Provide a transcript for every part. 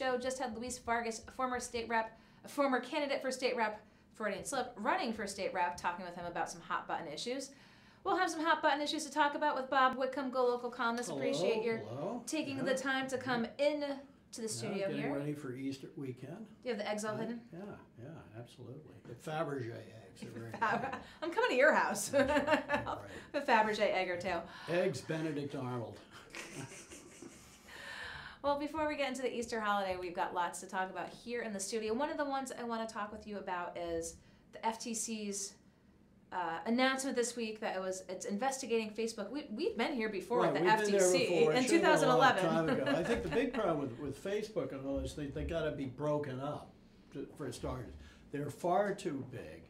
show just had Luis Vargas, a former candidate for state rep, Freudian slip, running for state rep, talking with him about some hot button issues. We'll have some hot button issues to talk about with Bob Whitcomb, GoLocal columnist. Appreciate your taking the time to come in to the studio getting here. Ready for Easter weekend. Do you have the eggs all hidden? Yeah, absolutely. The Fabergé eggs are very I'm coming to your house. Right. A Fabergé egg or two. Eggs Benedict Arnold. Well, before we get into the Easter holiday, we've got lots to talk about here in the studio. One of the ones I want to talk with you about is the FTC's announcement this week that it's investigating Facebook. We've been here before with the FTC in 2011. Time ago. I think the big problem with Facebook and all this, they got to be broken up for starters. They're far too big.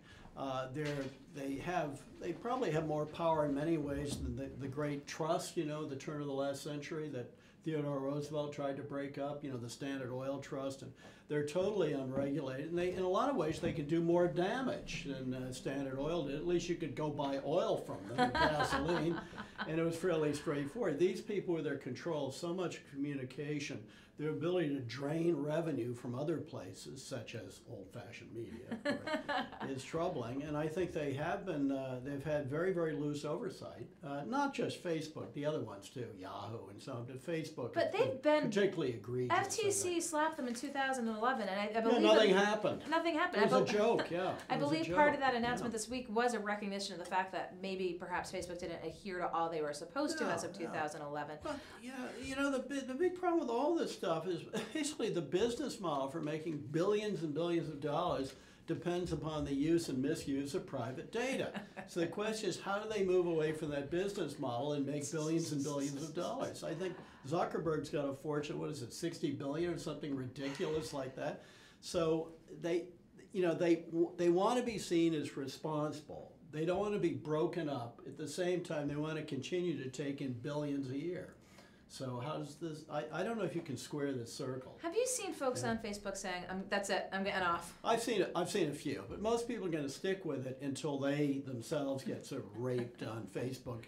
They probably have more power in many ways than the great trust, the turn of the last century that Theodore Roosevelt tried to break up, the Standard Oil Trust, and they're totally unregulated. And in a lot of ways, they can do more damage than Standard Oil did. At least you could go buy oil from them and gasoline, and it was fairly straightforward. These people with their control of so much communication, their ability to drain revenue from other places, such as old-fashioned media, of course, is troubling. And I think they have been, they've had very, very loose oversight. Not just Facebook, the other ones too, Yahoo and so on, but Facebook. But they've been particularly egregious. FTC slapped them in 2011, and I believe nothing happened. Nothing happened. It was a joke, yeah. I believe part of that announcement this week was a recognition of the fact that maybe perhaps Facebook didn't adhere to all they were supposed to as of 2011. But the big problem with all this stuff is basically the business model for making billions and billions of dollars depends upon the use and misuse of private data. So the question is, how do they move away from that business model and make billions and billions of dollars? I think Zuckerberg's got a fortune, what is it, 60 billion or something ridiculous like that. So they want to be seen as responsible. They don't want to be broken up. At the same time, they want to continue to take in billions a year. So how does this, I don't know if you can square this circle. Have you seen folks on Facebook saying, that's it, I'm getting off? I've seen a few, but most people are going to stick with it until they themselves get sort of raped on Facebook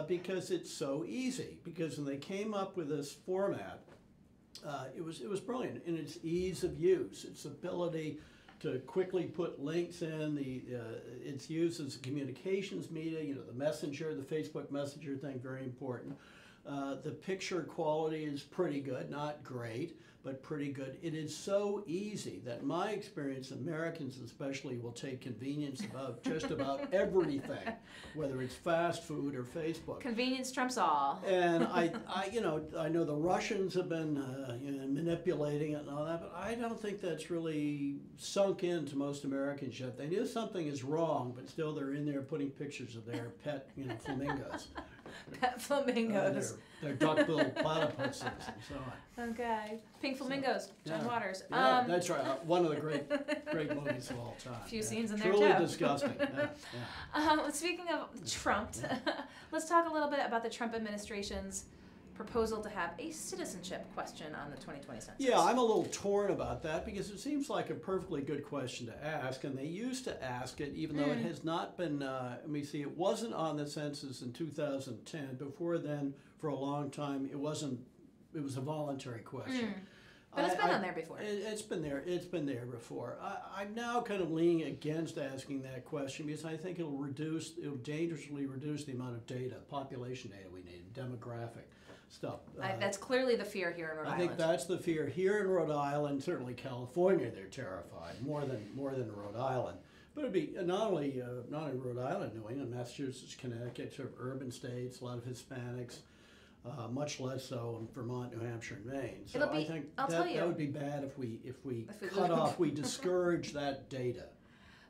because it's so easy. Because when they came up with this format, it was brilliant in its ease of use, its ability to quickly put links in, its use as a communications media, the messenger, the Facebook Messenger thing, very important. The picture quality is pretty good, not great, but pretty good. It is so easy that in my experience, Americans especially will take convenience about just about everything, whether it's fast food or Facebook. Convenience trumps all. And I know the Russians have been manipulating it and all that, but I don't think that's really sunk into most Americans yet. They knew something is wrong, but still they're in there putting pictures of their pet, flamingos. Pet flamingos. They're duck-billed platypuses and so on. Okay. Pink Flamingos, John Waters. Yeah, that's right. One of the great movies of all time. A few scenes in there, truly too. Disgusting. Speaking of Trump, let's talk a little bit about the Trump administration's proposal to have a citizenship question on the 2020 census. Yeah, I'm a little torn about that because it seems like a perfectly good question to ask, and they used to ask it even though it has not been, it wasn't on the census in 2010. Before then, for a long time, it was a voluntary question. But it's been on there before. It's been there before. I'm now kind of leaning against asking that question because I think it'll dangerously reduce the amount of data, population data we need, demographic stuff. That's clearly the fear here in Rhode Island. I think that's the fear here in Rhode Island. Certainly California, they're terrified more than Rhode Island. But it'd be not only in Rhode Island, New England, Massachusetts, Connecticut, sort of urban states, a lot of Hispanics. Much less so in Vermont, New Hampshire, and Maine. So I think that would be bad if we cut off, we discourage that data.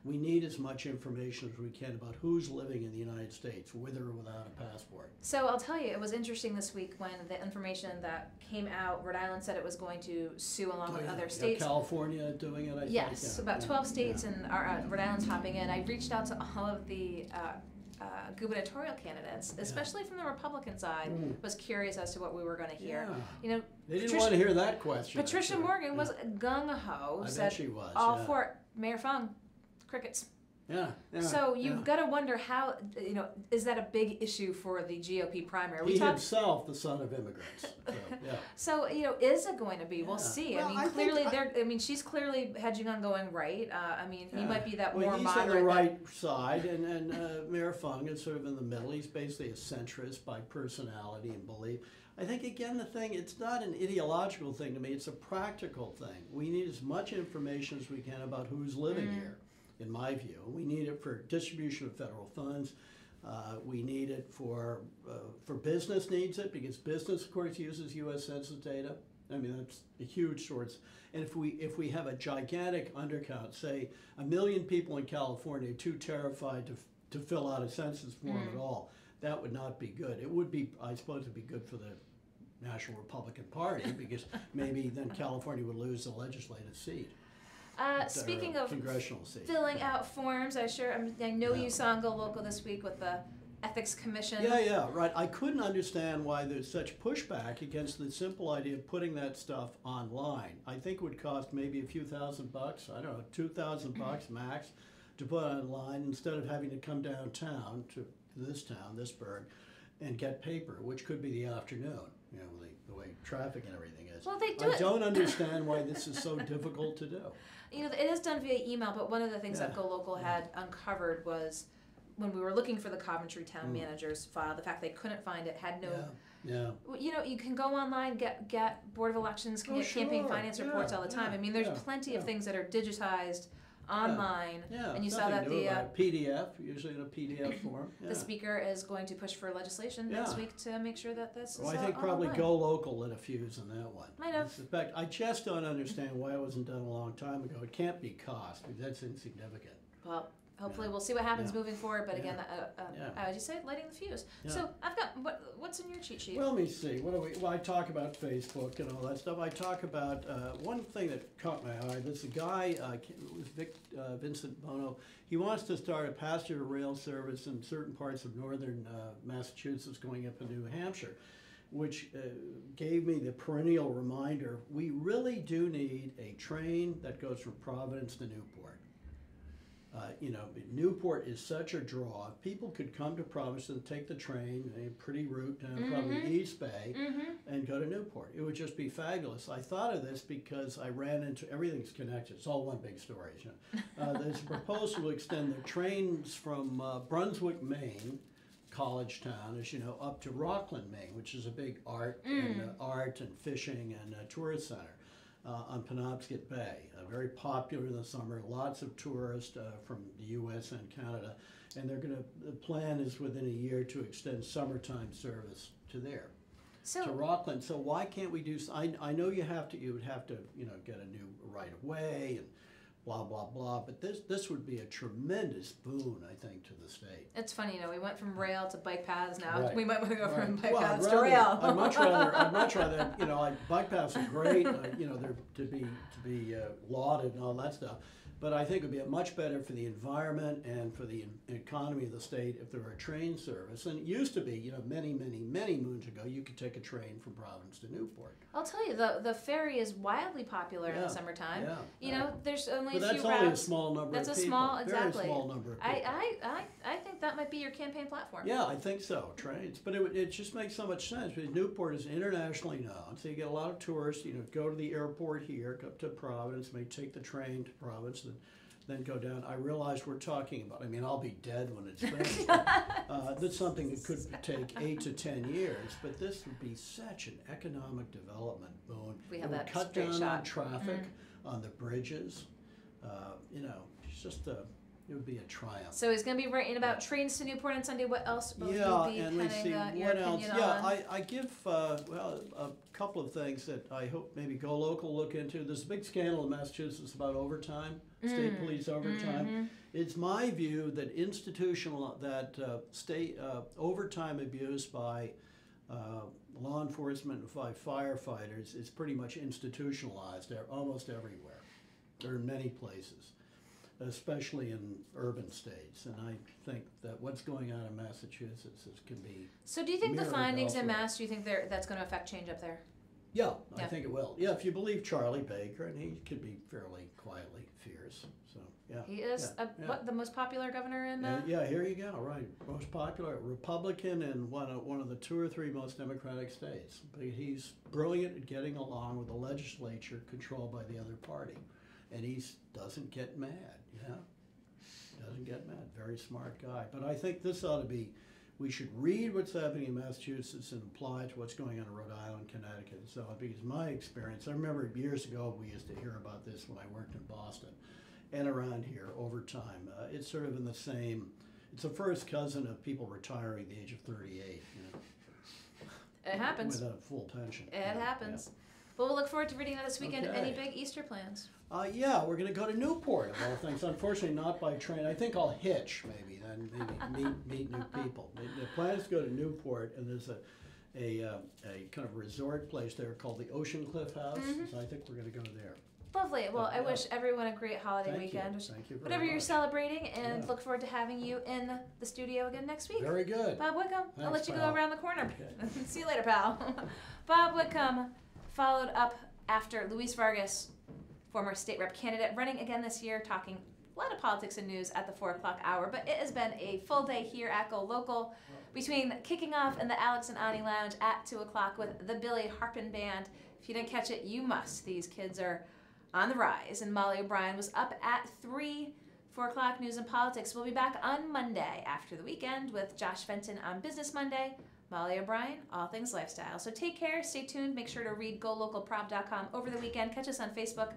We need as much information as we can about who's living in the United States, with or without a passport. So I'll tell you, it was interesting this week when the information that came out, Rhode Island said it was going to sue along with other states. California doing it, I think. Yes, about 12 states and Rhode Island's hopping in. I reached out to all of the gubernatorial candidates, especially from the Republican side, was curious as to what we were going to hear. They didn't want to hear that question. Patricia Morgan was gung-ho, said she was, all for it. Mayor Fung, crickets. Yeah. So you've got to wonder how, is that a big issue for the GOP primary? He himself, the son of immigrants. So, yeah. So, is it going to be? We'll see. Well, I mean, clearly, she's clearly hedging on going right. He might be that more he's moderate. on the right side, and Mayor Fung is sort of in the middle. He's basically a centrist by personality and belief. I think, again, the thing, it's not an ideological thing to me. It's a practical thing. We need as much information as we can about who's living here, in my view. We need it for distribution of federal funds. We need it for business needs it, because business, of course, uses U.S. Census data. I mean, that's a huge source. And if we have a gigantic undercount, say 1 million people in California too terrified to fill out a census form at all, that would not be good. It would be, I suppose, it'd be good for the National Republican Party, because maybe then California would lose a legislative seat. Speaking of congressional seat. Filling out forms, I know you saw on GoLocal this week with the Ethics Commission. Yeah, right. I couldn't understand why there's such pushback against the simple idea of putting that stuff online. I think it would cost maybe a few $1,000, I don't know, $2,000 max to put online, instead of having to come downtown to this town, this burg, and get paper, which could be the afternoon, the way traffic and everything is. Well, they do I don't understand why this is so difficult to do. It is done via email, but one of the things that GoLocal had uncovered was, when we were looking for the Coventry town manager's file, the fact they couldn't find it, had no... Yeah. You can go online, get Board of Elections, get campaign finance reports all the time. I mean, there's plenty of things that are digitized online, and you saw that the PDF, usually in a PDF form. The speaker is going to push for legislation next week to make sure that this is I think probably GoLocal lit a fuse on that one. Might have. In fact, I just don't understand why it wasn't done a long time ago. It can't be cost, because that's insignificant. Well, hopefully we'll see what happens moving forward, but again, as you say, lighting the fuse. So I've got, what's in your cheat sheet? Well, let me see. Well, I talk about Facebook and all that stuff. I talk about one thing that caught my eye. There's a guy, it was Vincent Bono. He wants to start a passenger rail service in certain parts of northern Massachusetts going up to New Hampshire, which gave me the perennial reminder, we really do need a train that goes from Providence to Newport. Newport is such a draw. People could come to Providence and take the train, a pretty route down probably East Bay, and go to Newport. It would just be fabulous. I thought of this because I ran into, everything's connected. It's all one big story. There's a proposal to extend the trains from Brunswick, Maine, college town, as you know, up to Rockland, Maine, which is a big art and fishing and tourist center. On Penobscot Bay, very popular in the summer. Lots of tourists from the U.S. and Canada, and the plan is within a year to extend summertime service to there, to Rockland. So why can't we do? I know you would have to get a new right of way and blah blah blah. But this would be a tremendous boon, I think, to the state. It's funny, we went from rail to bike paths. Now we might want to go from bike paths to rail. I'd much rather, bike paths are great. They're to be lauded and all that stuff. But I think it would be much better for the environment and for the economy of the state if there were a train service. And it used to be, many moons ago, you could take a train from Providence to Newport. I'll tell you, the ferry is wildly popular in the summertime. There's only a few routes. But that's only a small number of people. That's a small, exactly. Very small number of people. I think that might be your campaign platform. Yeah, I think so, trains. But it just makes so much sense, because Newport is internationally known, so you get a lot of tourists, go to the airport here, go up to Providence, may take the train to Providence, then go down. I realize we're talking about, I'll be dead when it's finished. That's something that could take 8 to 10 years, but this would be such an economic development boon. We have that cut straight down shot. on traffic, on the bridges. It's just it would be a triumph. So he's going to be writing about trains to Newport on Sunday. What else will you be and let's see, your what else? opinion on? I give a couple of things that I hope maybe GoLocal look into. There's a big scandal in Massachusetts about overtime, state police overtime. It's my view that state overtime abuse by law enforcement and by firefighters is pretty much institutionalized almost everywhere, or in many places, especially in urban states. And I think that what's going on in Massachusetts can be. So do you think the findings in elsewhere. Mass, do you think that's going to affect change up there? Yeah, I Yeah. think it will. Yeah, if you believe Charlie Baker, and he could be fairly quietly fierce. So, yeah. He is what, the most popular governor in. Yeah, here you go. Right, most popular Republican in one of the 2 or 3 most Democratic states. But he's brilliant at getting along with the legislature controlled by the other party, and he doesn't get mad. Yeah, doesn't get mad. Very smart guy. But I think this ought to be. We should read what's happening in Massachusetts and apply to what's going on in Rhode Island, Connecticut, and so on. Because my experience, I remember years ago we used to hear about this when I worked in Boston, and around here over time. It's sort of in the same. It's a first cousin of people retiring at the age of 38. It happens. With a full pension. It happens. Well, we'll look forward to reading that this weekend. Okay. Any big Easter plans? Yeah, we're going to go to Newport, of all things. Unfortunately, not by train. I think I'll hitch, maybe, then maybe meet new people. The plan is to go to Newport, and there's a kind of resort place there called the Ocean Cliff House. So I think we're going to go there. Lovely. Well, I wish everyone a great holiday Thank weekend. you. Thank you very Whatever you're much. celebrating, and look forward to having you in the studio again next week. Very good. Bob Whitcomb, I'll let Thanks, you pal. go around the corner. Okay. See you later, pal. Bob Whitcomb followed up after Luis Vargas, former state rep candidate, running again this year, talking a lot of politics and news at the 4 o'clock hour. But it has been a full day here at GoLocal, between kicking off in the Alex and Ani Lounge at 2 o'clock with the Billy Harpin Band. If you didn't catch it, you must. These kids are on the rise. And Molly O'Brien was up at 3. 4 o'clock news and politics. We'll be back on Monday after the weekend with Josh Fenton on Business Monday. Molly O'Brien, all things lifestyle. So take care, stay tuned, make sure to read GoLocalProv.com over the weekend. Catch us on Facebook.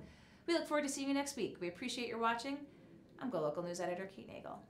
We look forward to seeing you next week. We appreciate your watching. I'm GoLocal News Editor Kate Nagel.